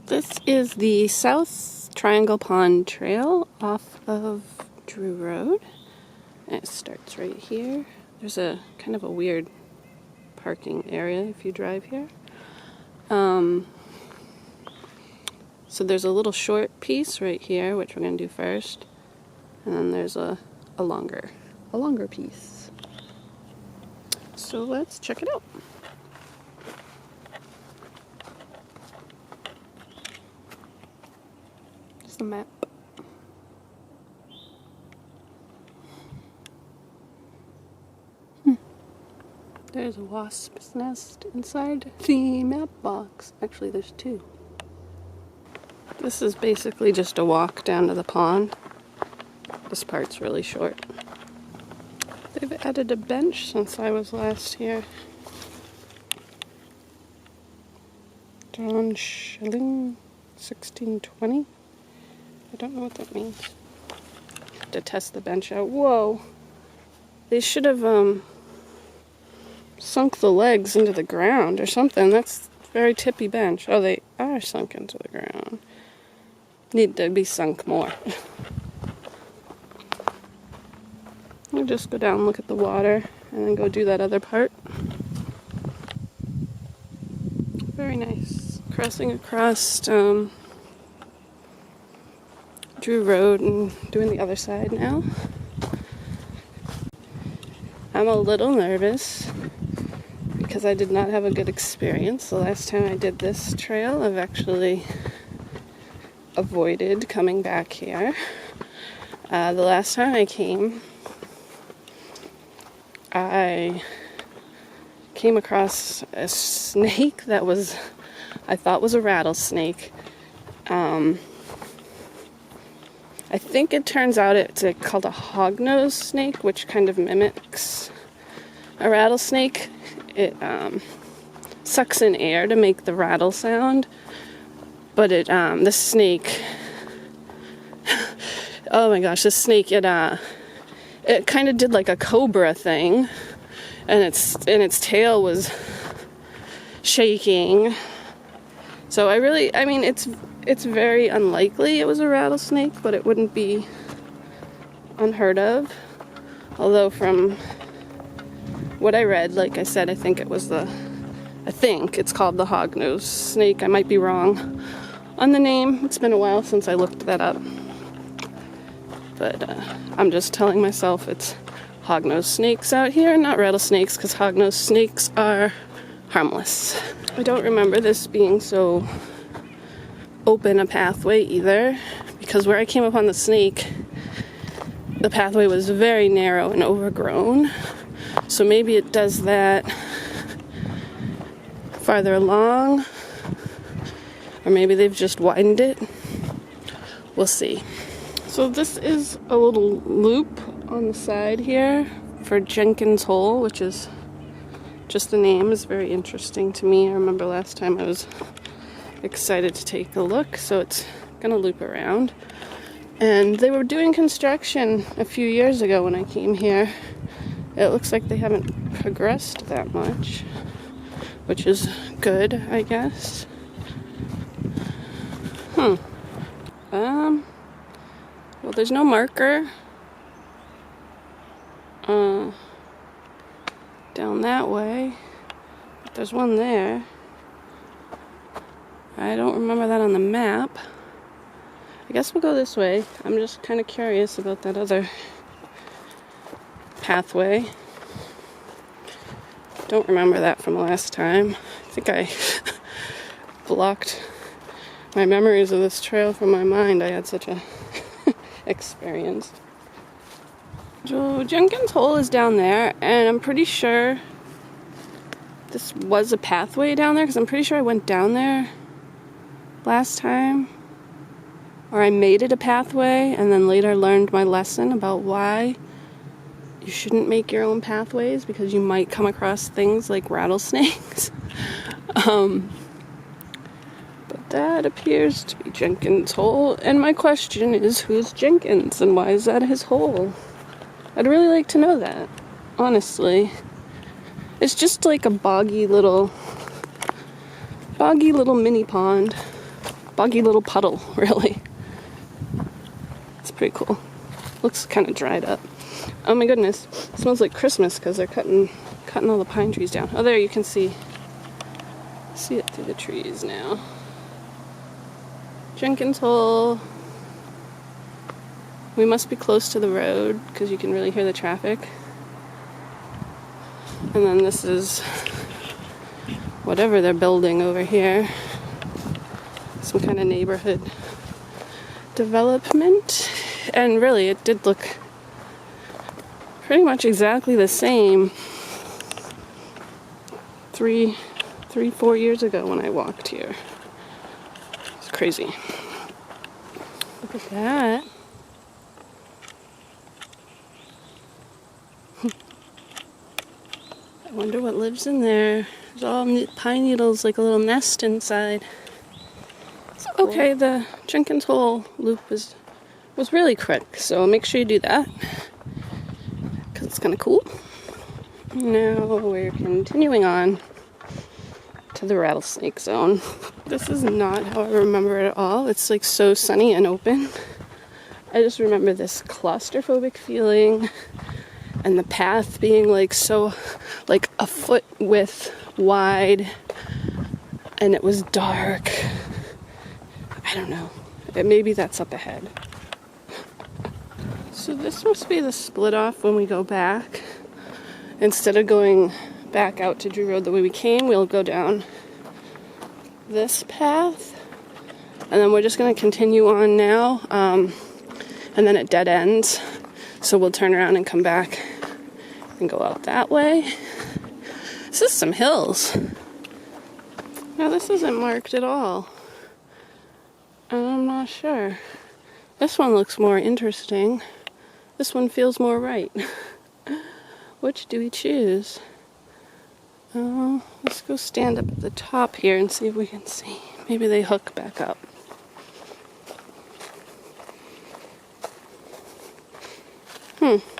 This is the South Triangle Pond Trail off of Drew Road. And it starts right here. There's a kind of a weird parking area if you drive here. So there's a little short piece right here, which we're going to do first. And then there's a longer piece. So let's check it out. Here's the map. There's a wasp's nest inside the map box. Actually, there's two. This is basically just a walk down to the pond. This part's really short. They've added a bench since I was last here. John Schilling, 1620. I don't know what that means. To test the bench out. Whoa! They should have sunk the legs into the ground or something. That's a very tippy bench. Oh, they are sunk into the ground. Need to be sunk more. We'll just go down and look at the water and then go do that other part. Very nice. Crossing across Drew Road and doing the other side now. I'm a little nervous because I did not have a good experience. The last time I did this trail, I've actually avoided coming back here. The last time I came, I came across a snake that I thought was a rattlesnake. I think it turns out it's called a hognose snake, which kind of mimics a rattlesnake. It sucks in air to make the rattle sound, but this snake, oh my gosh, this snake, it kind of did like a cobra thing, and its tail was shaking. So I mean, it's very unlikely it was a rattlesnake, but it wouldn't be unheard of. Although from what I read, like I said, I think it's called the hognose snake. I might be wrong on the name. It's been a while since I looked that up. But I'm just telling myself it's hognose snakes out here, not rattlesnakes, because hognose snakes are harmless. I don't remember this being so open a pathway either, because where I came upon the snake, the pathway was very narrow and overgrown. So maybe it does that farther along, or maybe they've just widened it. We'll see. So this is a little loop on the side here for Jenkins Hole, which is just the name is very interesting to me. I remember last time I was excited to take a look, so it's gonna loop around. And they were doing construction a few years ago when I came here. It looks like they haven't progressed that much, which is good, I guess. Well, there's no marker down that way, but there's one there. I don't remember that on the map. I guess we'll go this way. I'm just kind of curious about that other pathway. Don't remember that from last time. I think I blocked my memories of this trail from my mind. I had such a experience. So Jenkins Hole is down there, and I'm pretty sure this was a pathway down there, because I'm pretty sure I went down there last time, or I made it a pathway and then later learned my lesson about why you shouldn't make your own pathways, because you might come across things like rattlesnakes. But that appears to be Jenkins Hole, and my question is, who's Jenkins and why is that his hole? I'd really like to know that, honestly. It's just like a boggy little mini pond. boggy little puddle, really. It's pretty cool. Looks kind of dried up. Oh my goodness, it smells like Christmas because they're cutting all the pine trees down. Oh, there you can see it through the trees now. Jenkins Hole. We must be close to the road because you can really hear the traffic. And then this is whatever they're building over here. Some kind of neighborhood development. And really, it did look pretty much exactly the same 4 years ago when I walked here. It's crazy. Look at that. I wonder what lives in there. There's all pine needles, like a little nest inside. Cool. Okay, the Jenkins Hole loop was really quick, so make sure you do that because it's kind of cool. Now we're continuing on to the Rattlesnake Zone. This is not how I remember it at all. It's like so sunny and open. I just remember this claustrophobic feeling and the path being like so, like a foot width wide, and it was dark. I don't know. Maybe that's up ahead. So this must be the split off when we go back. Instead of going back out to Drew Road the way we came, we'll go down this path. And then we're just going to continue on now. And then it dead ends. So we'll turn around and come back and go out that way. This is some hills. Now this isn't marked at all. I'm not sure. This one looks more interesting. This one feels more right. Which do we choose? Let's go stand up at the top here and see if we can see. Maybe they hook back up.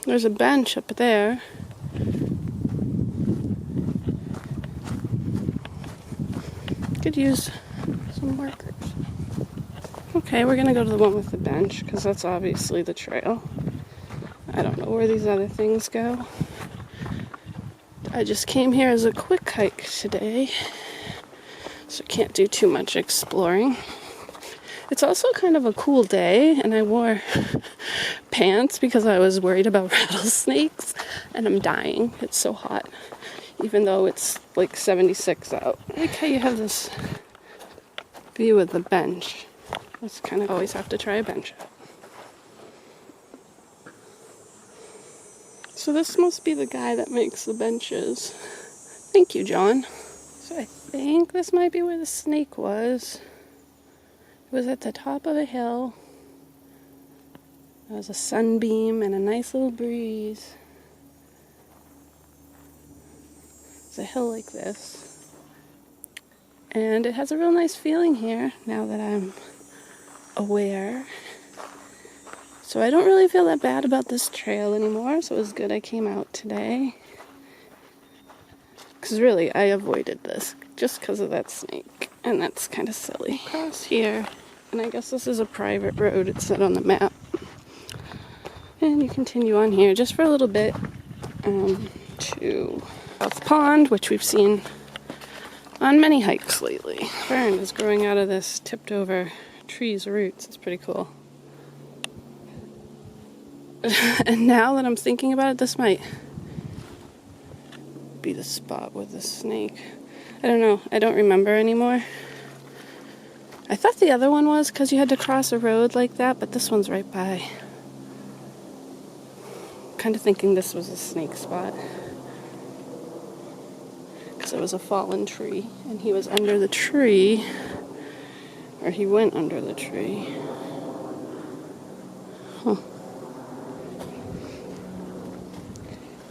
There's a bench up there. Could use some markers. Okay, we're gonna go to the one with the bench because that's obviously the trail. I don't know where these other things go. I just came here as a quick hike today, so can't do too much exploring. It's also kind of a cool day, and I wore pants because I was worried about rattlesnakes, and I'm dying. It's so hot, even though it's like 76 out. I like how you have this view of the bench. That's kind of always have to try a bench out. So this must be the guy that makes the benches. Thank you, John. So I think this might be where the snake was. It was at the top of a hill. There was a sunbeam and a nice little breeze. It's a hill like this. And it has a real nice feeling here now that I'm aware. So I don't really feel that bad about this trail anymore, so it was good I came out today. Because really, I avoided this just because of that snake, and that's kind of silly. Across here, and I guess this is a private road, it said on the map. And you continue on here just for a little bit to South Pond, which we've seen on many hikes lately. Fern is growing out of this tipped over tree's roots. It's pretty cool. And now that I'm thinking about it, this might be the spot with the snake. I don't know. I don't remember anymore. I thought the other one was because you had to cross a road like that, but this one's right by. Kind of thinking this was a snake spot. Because it was a fallen tree, and he was under the tree, or he went under the tree. Huh.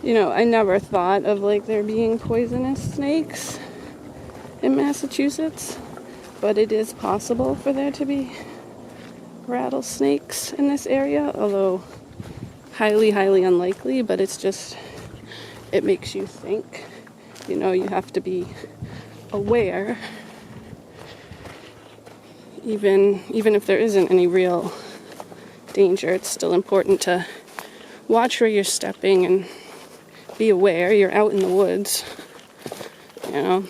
You know, I never thought of like there being poisonous snakes in Massachusetts, but it is possible for there to be rattlesnakes in this area, although highly, highly unlikely, but it's just, it makes you think. You know, you have to be aware, even if there isn't any real danger, it's still important to watch where you're stepping and be aware. You're out in the woods, you know.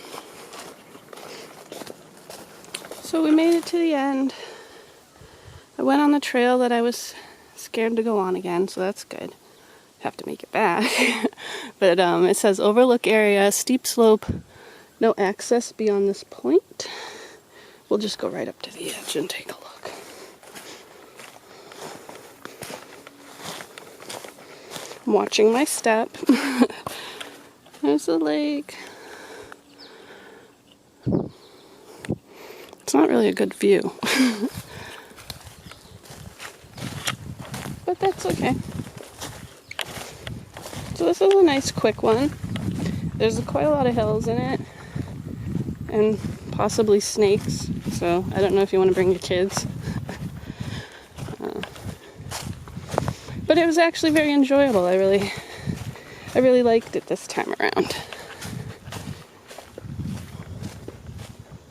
So we made it to the end. I went on the trail that I was scared to go on again, so that's good. Have to make it back. But it says overlook area, steep slope, no access beyond this point. We'll just go right up to the edge and take a look. I'm watching my step. There's the lake. It's not really a good view. But that's okay. So this is a nice quick one. There's quite a lot of hills in it. And possibly snakes. So I don't know if you want to bring your kids. But it was actually very enjoyable. I really liked it this time around.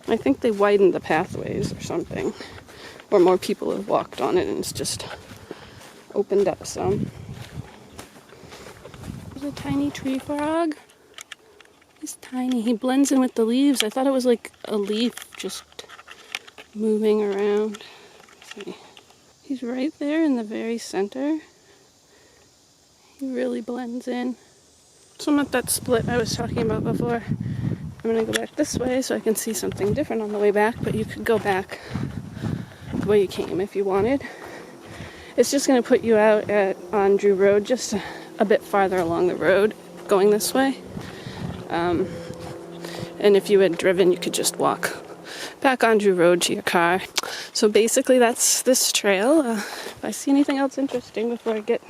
I think they widened the pathways or something. Or more people have walked on it and it's just opened up some. There's a tiny tree frog. He's tiny. He blends in with the leaves. I thought it was like a leaf just moving around. Let's see. He's right there in the very center. He really blends in. So I'm at that split I was talking about before. I'm going to go back this way so I can see something different on the way back, but you could go back the way you came if you wanted. It's just going to put you out on Drew Road, just a bit farther along the road going this way. And if you had driven, you could just walk back on Drew Road to your car. So basically that's this trail. If I see anything else interesting before I get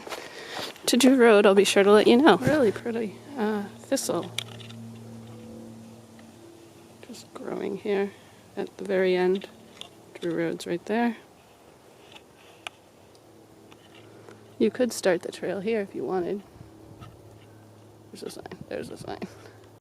to Drew Road, I'll be sure to let you know. Really pretty thistle. Just growing here at the very end. Drew Road's right there. You could start the trail here if you wanted. There's a sign. There's a sign.